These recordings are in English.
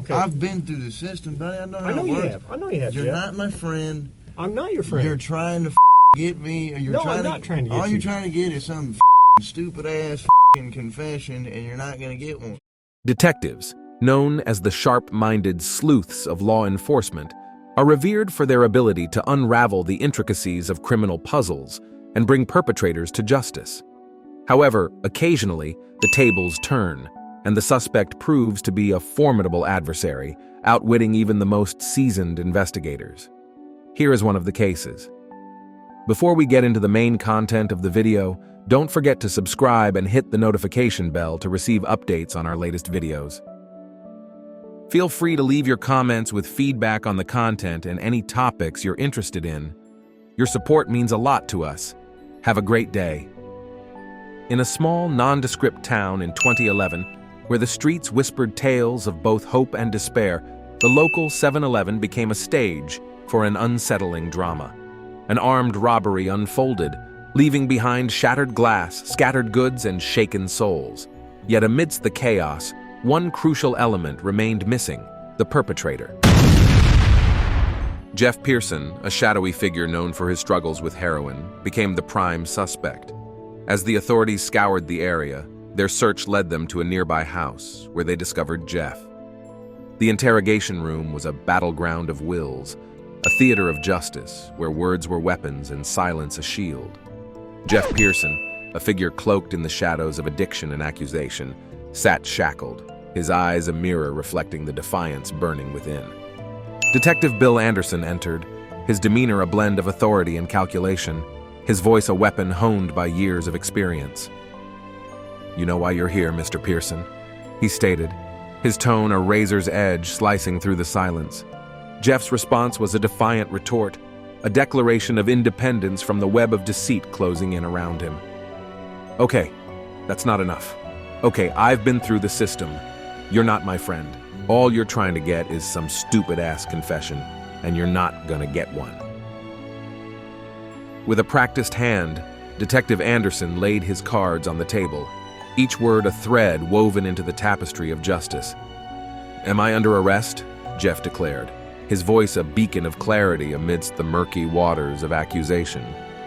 Okay. I've been through the system, buddy. I know how I know it you works. have. I know you have, You're Jeff. not my friend. I'm not your friend. You're trying to get me. Or you're No, trying I'm not trying to get all you. you're trying to get is some stupid ass confession, and you're not going to get one. Detectives, known as the sharp-minded sleuths of law enforcement, are revered for their ability to unravel the intricacies of criminal puzzles and bring perpetrators to justice. However, occasionally, the tables turn, and the suspect proves to be a formidable adversary, outwitting even the most seasoned investigators. Here is one of the cases. Before we get into the main content of the video, don't forget to subscribe and hit the notification bell to receive updates on our latest videos. Feel free to leave your comments with feedback on the content and any topics you're interested in. Your support means a lot to us. Have a great day. In a small, nondescript town in 2011, where the streets whispered tales of both hope and despair, the local 7-Eleven became a stage for an unsettling drama. An armed robbery unfolded, leaving behind shattered glass, scattered goods, and shaken souls. Yet amidst the chaos, one crucial element remained missing: the perpetrator. Jeff Pearson, a shadowy figure known for his struggles with heroin, became the prime suspect. As the authorities scoured the area, their search led them to a nearby house, where they discovered Jeff. The interrogation room was a battleground of wills, a theater of justice, where words were weapons and silence a shield. Jeff Pearson, a figure cloaked in the shadows of addiction and accusation, sat shackled, his eyes a mirror reflecting the defiance burning within. Detective Bill Anderson entered, his demeanor a blend of authority and calculation, his voice a weapon honed by years of experience. "You know why you're here, Mr. Pearson," he stated, his tone a razor's edge slicing through the silence. Jeff's response was a defiant retort, a declaration of independence from the web of deceit closing in around him. "Okay, that's not enough. Okay, I've been through the system. You're not my friend. All you're trying to get is some stupid-ass confession, and you're not gonna get one." With a practiced hand, Detective Anderson laid his cards on the table, each word a thread woven into the tapestry of justice. "Am I under arrest?" Jeff declared, his voice a beacon of clarity amidst the murky waters of accusation.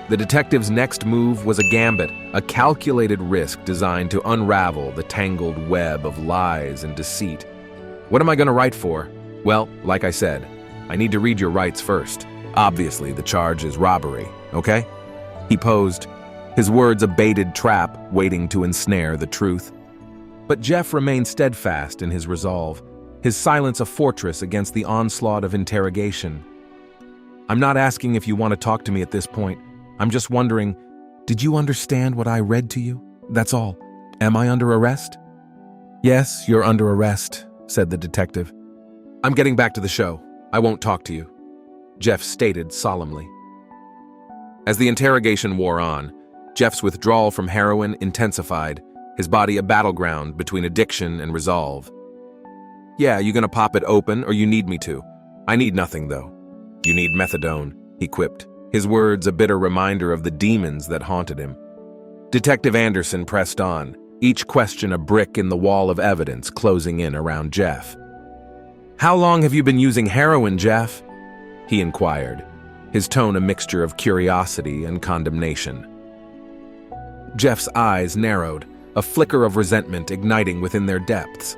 The detective's next move was a gambit, a calculated risk designed to unravel the tangled web of lies and deceit. "What am I going to write for?" "Well, like I said, I need to read your rights first. Obviously, the charge is robbery, okay?" He posed, his words a baited trap waiting to ensnare the truth. But Jeff remained steadfast in his resolve, his silence a fortress against the onslaught of interrogation. "I'm not asking if you want to talk to me at this point. I'm just wondering, did you understand what I read to you? That's all. Am I under arrest?" "Yes, you're under arrest," said the detective. "I'm getting back to the show. I won't talk to you," Jeff stated solemnly. As the interrogation wore on, Jeff's withdrawal from heroin intensified, his body a battleground between addiction and resolve. "Yeah, you gonna pop it open or you need me to? I need nothing, though." "You need methadone," he quipped, his words a bitter reminder of the demons that haunted him. Detective Anderson pressed on, each question a brick in the wall of evidence closing in around Jeff. "How long have you been using heroin, Jeff?" he inquired, his tone a mixture of curiosity and condemnation. Jeff's eyes narrowed, a flicker of resentment igniting within their depths.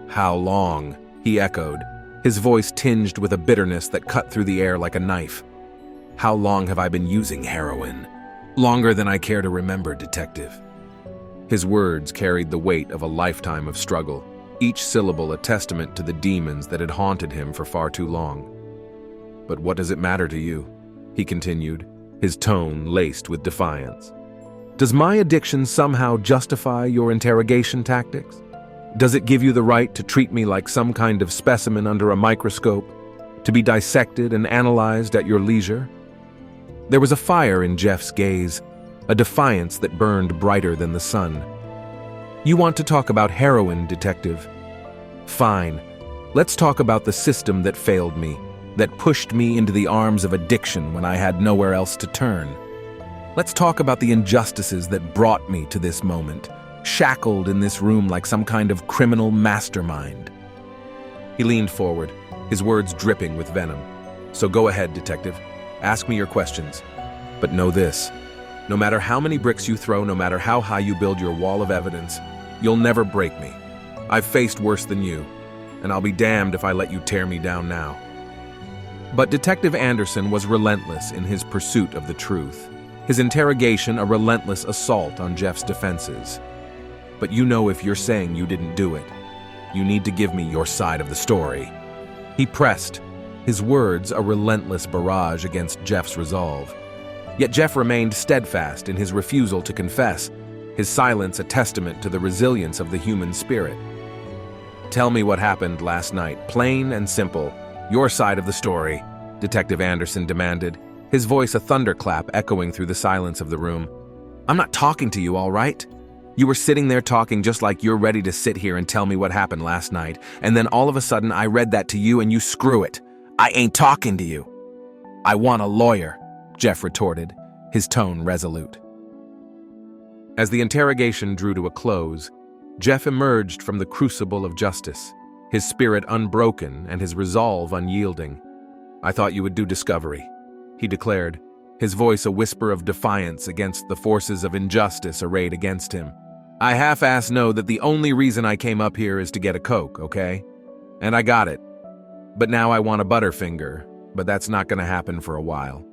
"How long?" he echoed, his voice tinged with a bitterness that cut through the air like a knife. "How long have I been using heroin?" "Longer than I care to remember, detective." His words carried the weight of a lifetime of struggle, each syllable a testament to the demons that had haunted him for far too long. "But what does it matter to you?" he continued, his tone laced with defiance. "Does my addiction somehow justify your interrogation tactics? Does it give you the right to treat me like some kind of specimen under a microscope, to be dissected and analyzed at your leisure?" There was a fire in Jeff's gaze, a defiance that burned brighter than the sun. "You want to talk about heroin, detective? Fine. Let's talk about the system that failed me, that pushed me into the arms of addiction when I had nowhere else to turn. Let's talk about the injustices that brought me to this moment, shackled in this room like some kind of criminal mastermind." He leaned forward, his words dripping with venom. "So go ahead, detective. Ask me your questions. But know this. No matter how many bricks you throw, no matter how high you build your wall of evidence, you'll never break me. I've faced worse than you, and I'll be damned if I let you tear me down now." But Detective Anderson was relentless in his pursuit of the truth. His interrogation a relentless assault on Jeff's defenses. "But you know, if you're saying you didn't do it, you need to give me your side of the story." He pressed, his words a relentless barrage against Jeff's resolve. Yet Jeff remained steadfast in his refusal to confess, his silence a testament to the resilience of the human spirit. "Tell me what happened last night, plain and simple. Your side of the story," Detective Anderson demanded, his voice a thunderclap echoing through the silence of the room. "I'm not talking to you, all right? You were sitting there talking just like you're ready to sit here and tell me what happened last night, and then all of a sudden I read that to you and you screw it. I ain't talking to you." "I want a lawyer," Jeff retorted, his tone resolute. As the interrogation drew to a close, Jeff emerged from the crucible of justice, his spirit unbroken and his resolve unyielding. "I thought you would do discovery," he declared, his voice a whisper of defiance against the forces of injustice arrayed against him. "I half-assed know that the only reason I came up here is to get a Coke, okay? And I got it. But now I want a Butterfinger, but that's not going to happen for a while."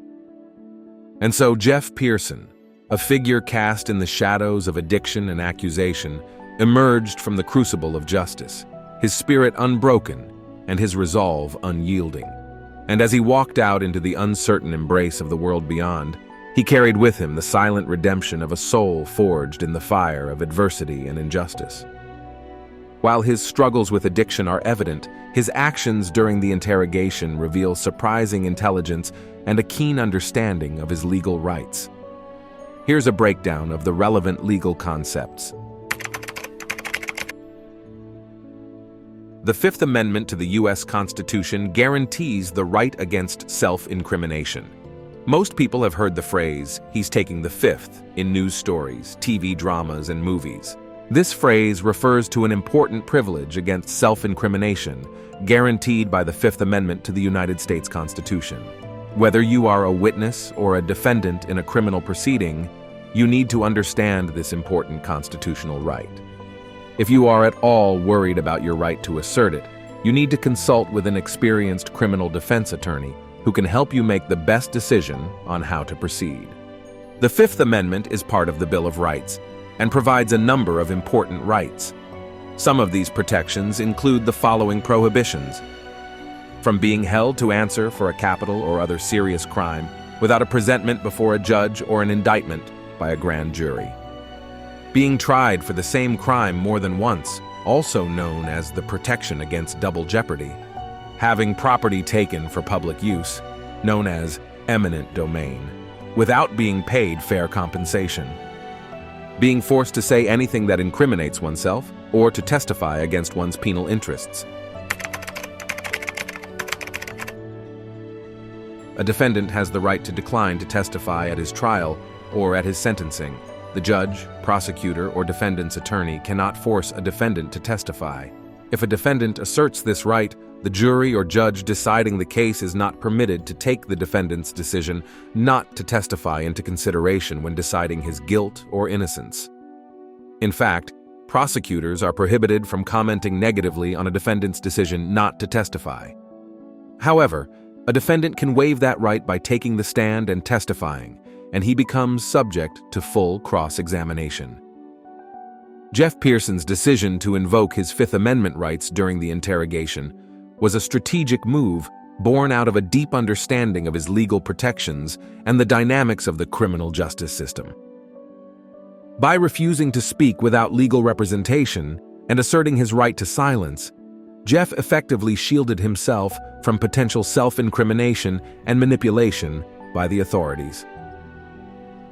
And so Jeff Pearson, a figure cast in the shadows of addiction and accusation, emerged from the crucible of justice, his spirit unbroken and his resolve unyielding. And as he walked out into the uncertain embrace of the world beyond, he carried with him the silent redemption of a soul forged in the fire of adversity and injustice. While his struggles with addiction are evident, his actions during the interrogation reveal surprising intelligence and a keen understanding of his legal rights. Here's a breakdown of the relevant legal concepts. The Fifth Amendment to the U.S. Constitution guarantees the right against self-incrimination. Most people have heard the phrase, "he's taking the fifth," in news stories, TV dramas, and movies. This phrase refers to an important privilege against self-incrimination, guaranteed by the Fifth Amendment to the United States Constitution. Whether you are a witness or a defendant in a criminal proceeding, you need to understand this important constitutional right. If you are at all worried about your right to assert it, you need to consult with an experienced criminal defense attorney who can help you make the best decision on how to proceed. The Fifth Amendment is part of the Bill of Rights and provides a number of important rights. Some of these protections include the following prohibitions: from being held to answer for a capital or other serious crime without a presentment before a judge or an indictment by a grand jury. Being tried for the same crime more than once, also known as the protection against double jeopardy. Having property taken for public use, known as eminent domain, without being paid fair compensation. Being forced to say anything that incriminates oneself or to testify against one's penal interests. A defendant has the right to decline to testify at his trial or at his sentencing. The judge, prosecutor, or defendant's attorney cannot force a defendant to testify. If a defendant asserts this right, the jury or judge deciding the case is not permitted to take the defendant's decision not to testify into consideration when deciding his guilt or innocence. In fact, prosecutors are prohibited from commenting negatively on a defendant's decision not to testify. However, a defendant can waive that right by taking the stand and testifying, and he becomes subject to full cross-examination. Jeff Pearson's decision to invoke his Fifth Amendment rights during the interrogation was a strategic move born out of a deep understanding of his legal protections and the dynamics of the criminal justice system. By refusing to speak without legal representation and asserting his right to silence, Jeff effectively shielded himself from potential self-incrimination and manipulation by the authorities.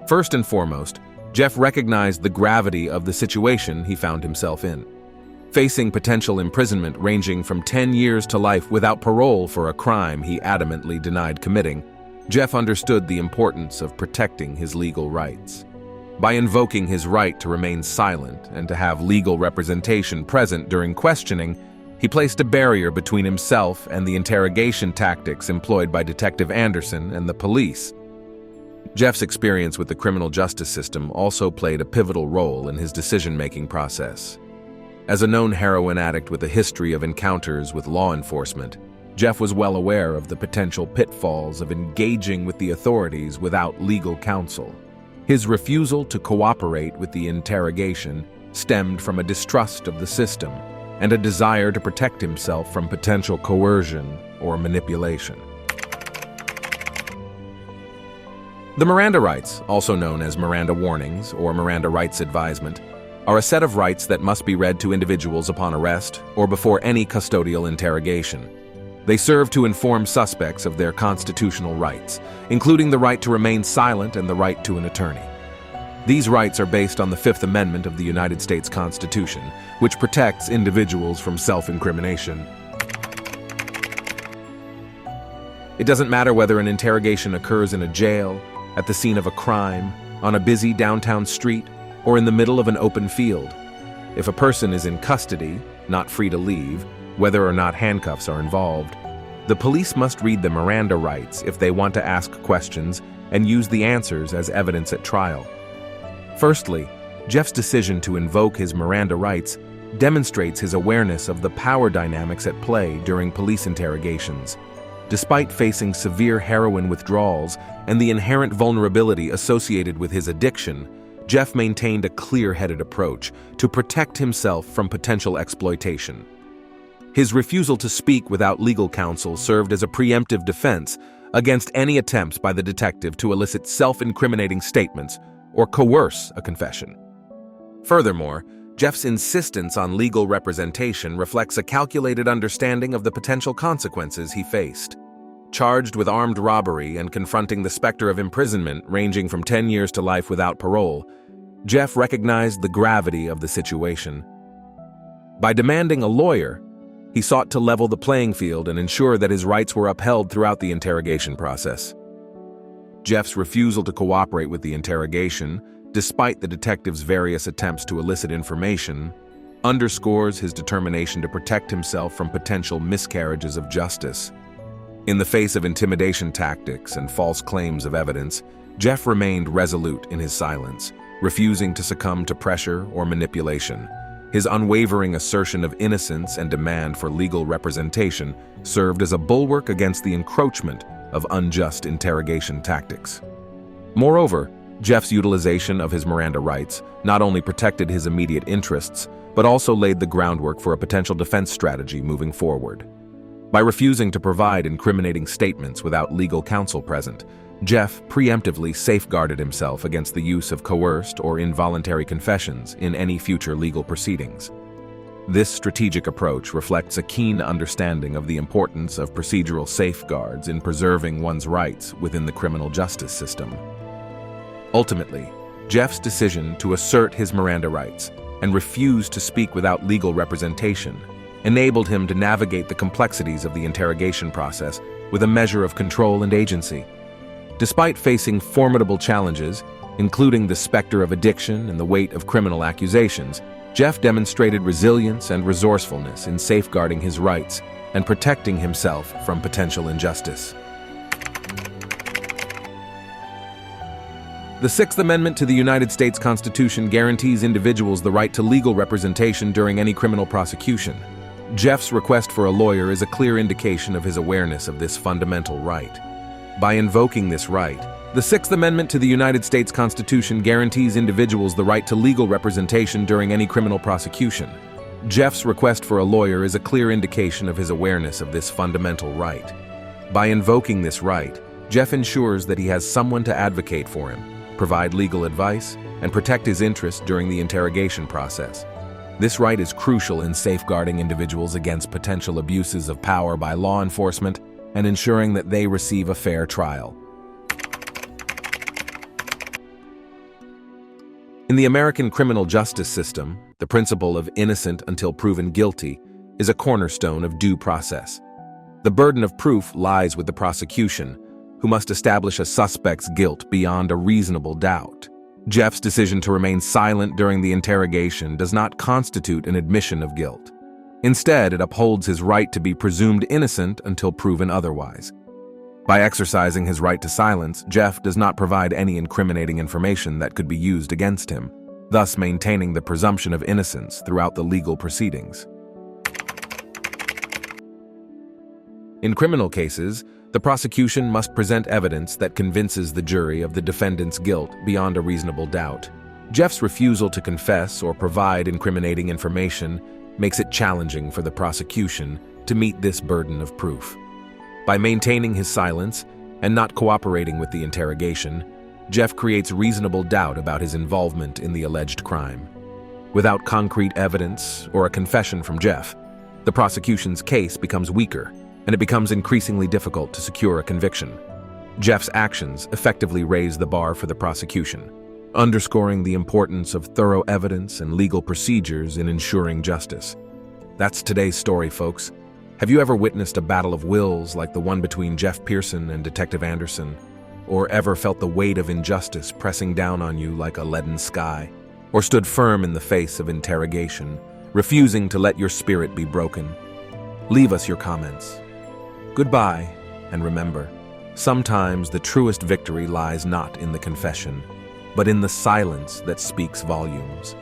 First and foremost, Jeff recognized the gravity of the situation he found himself in. Facing potential imprisonment ranging from 10 years to life without parole for a crime he adamantly denied committing, Jeff understood the importance of protecting his legal rights. By invoking his right to remain silent and to have legal representation present during questioning, He placed a barrier between himself and the interrogation tactics employed by Detective Anderson and the police. Jeff's experience with the criminal justice system also played a pivotal role in his decision-making process. As a known heroin addict with a history of encounters with law enforcement, Jeff was well aware of the potential pitfalls of engaging with the authorities without legal counsel. His refusal to cooperate with the interrogation stemmed from a distrust of the system and a desire to protect himself from potential coercion or manipulation. The Miranda rights, also known as Miranda warnings or Miranda rights advisement, are a set of rights that must be read to individuals upon arrest or before any custodial interrogation. They serve to inform suspects of their constitutional rights, including the right to remain silent and the right to an attorney. These rights are based on the Fifth Amendment of the United States Constitution, which protects individuals from self-incrimination. It doesn't matter whether an interrogation occurs in a jail, at the scene of a crime, on a busy downtown street, or in the middle of an open field. If a person is in custody, not free to leave, whether or not handcuffs are involved, the police must read the Miranda rights if they want to ask questions and use the answers as evidence at trial. Firstly, Jeff's decision to invoke his Miranda rights demonstrates his awareness of the power dynamics at play during police interrogations. Despite facing severe heroin withdrawals and the inherent vulnerability associated with his addiction, Jeff maintained a clear-headed approach to protect himself from potential exploitation. His refusal to speak without legal counsel served as a preemptive defense against any attempts by the detective to elicit self-incriminating statements or coerce a confession. Furthermore, Jeff's insistence on legal representation reflects a calculated understanding of the potential consequences he faced. Charged with armed robbery and confronting the specter of imprisonment ranging from 10 years to life without parole, Jeff recognized the gravity of the situation. By demanding a lawyer, he sought to level the playing field and ensure that his rights were upheld throughout the interrogation process. Jeff's refusal to cooperate with the interrogation, despite the detective's various attempts to elicit information, underscores his determination to protect himself from potential miscarriages of justice. In the face of intimidation tactics and false claims of evidence, Jeff remained resolute in his silence, refusing to succumb to pressure or manipulation. His unwavering assertion of innocence and demand for legal representation served as a bulwark against the encroachment of unjust interrogation tactics. Moreover, Jeff's utilization of his Miranda rights not only protected his immediate interests, but also laid the groundwork for a potential defense strategy moving forward. By refusing to provide incriminating statements without legal counsel present, Jeff preemptively safeguarded himself against the use of coerced or involuntary confessions in any future legal proceedings. This strategic approach reflects a keen understanding of the importance of procedural safeguards in preserving one's rights within the criminal justice system. Ultimately, Jeff's decision to assert his Miranda rights and refuse to speak without legal representation enabled him to navigate the complexities of the interrogation process with a measure of control and agency. Despite facing formidable challenges, including the specter of addiction and the weight of criminal accusations, Jeff demonstrated resilience and resourcefulness in safeguarding his rights and protecting himself from potential injustice. The Sixth Amendment to the United States Constitution guarantees individuals the right to legal representation during any criminal prosecution. Jeff's request for a lawyer is a clear indication of his awareness of this fundamental right. By invoking this right, the Sixth Amendment to the United States Constitution guarantees individuals the right to legal representation during any criminal prosecution. Jeff's request for a lawyer is a clear indication of his awareness of this fundamental right. By invoking this right, Jeff ensures that he has someone to advocate for him, provide legal advice, and protect his interests during the interrogation process. This right is crucial in safeguarding individuals against potential abuses of power by law enforcement and ensuring that they receive a fair trial. In the American criminal justice system, the principle of innocent until proven guilty is a cornerstone of due process. The burden of proof lies with the prosecution, who must establish a suspect's guilt beyond a reasonable doubt. Jeff's decision to remain silent during the interrogation does not constitute an admission of guilt. Instead, it upholds his right to be presumed innocent until proven otherwise. By exercising his right to silence, Jeff does not provide any incriminating information that could be used against him, thus maintaining the presumption of innocence throughout the legal proceedings. In criminal cases, the prosecution must present evidence that convinces the jury of the defendant's guilt beyond a reasonable doubt. Jeff's refusal to confess or provide incriminating information makes it challenging for the prosecution to meet this burden of proof. By maintaining his silence and not cooperating with the interrogation, Jeff creates reasonable doubt about his involvement in the alleged crime. Without concrete evidence or a confession from Jeff, the prosecution's case becomes weaker, and it becomes increasingly difficult to secure a conviction. Jeff's actions effectively raise the bar for the prosecution, underscoring the importance of thorough evidence and legal procedures in ensuring justice. That's today's story, folks. Have you ever witnessed a battle of wills like the one between Jeff Pearson and Detective Anderson? Or ever felt the weight of injustice pressing down on you like a leaden sky? Or stood firm in the face of interrogation, refusing to let your spirit be broken? Leave us your comments. Goodbye, and remember, sometimes the truest victory lies not in the confession, but in the silence that speaks volumes.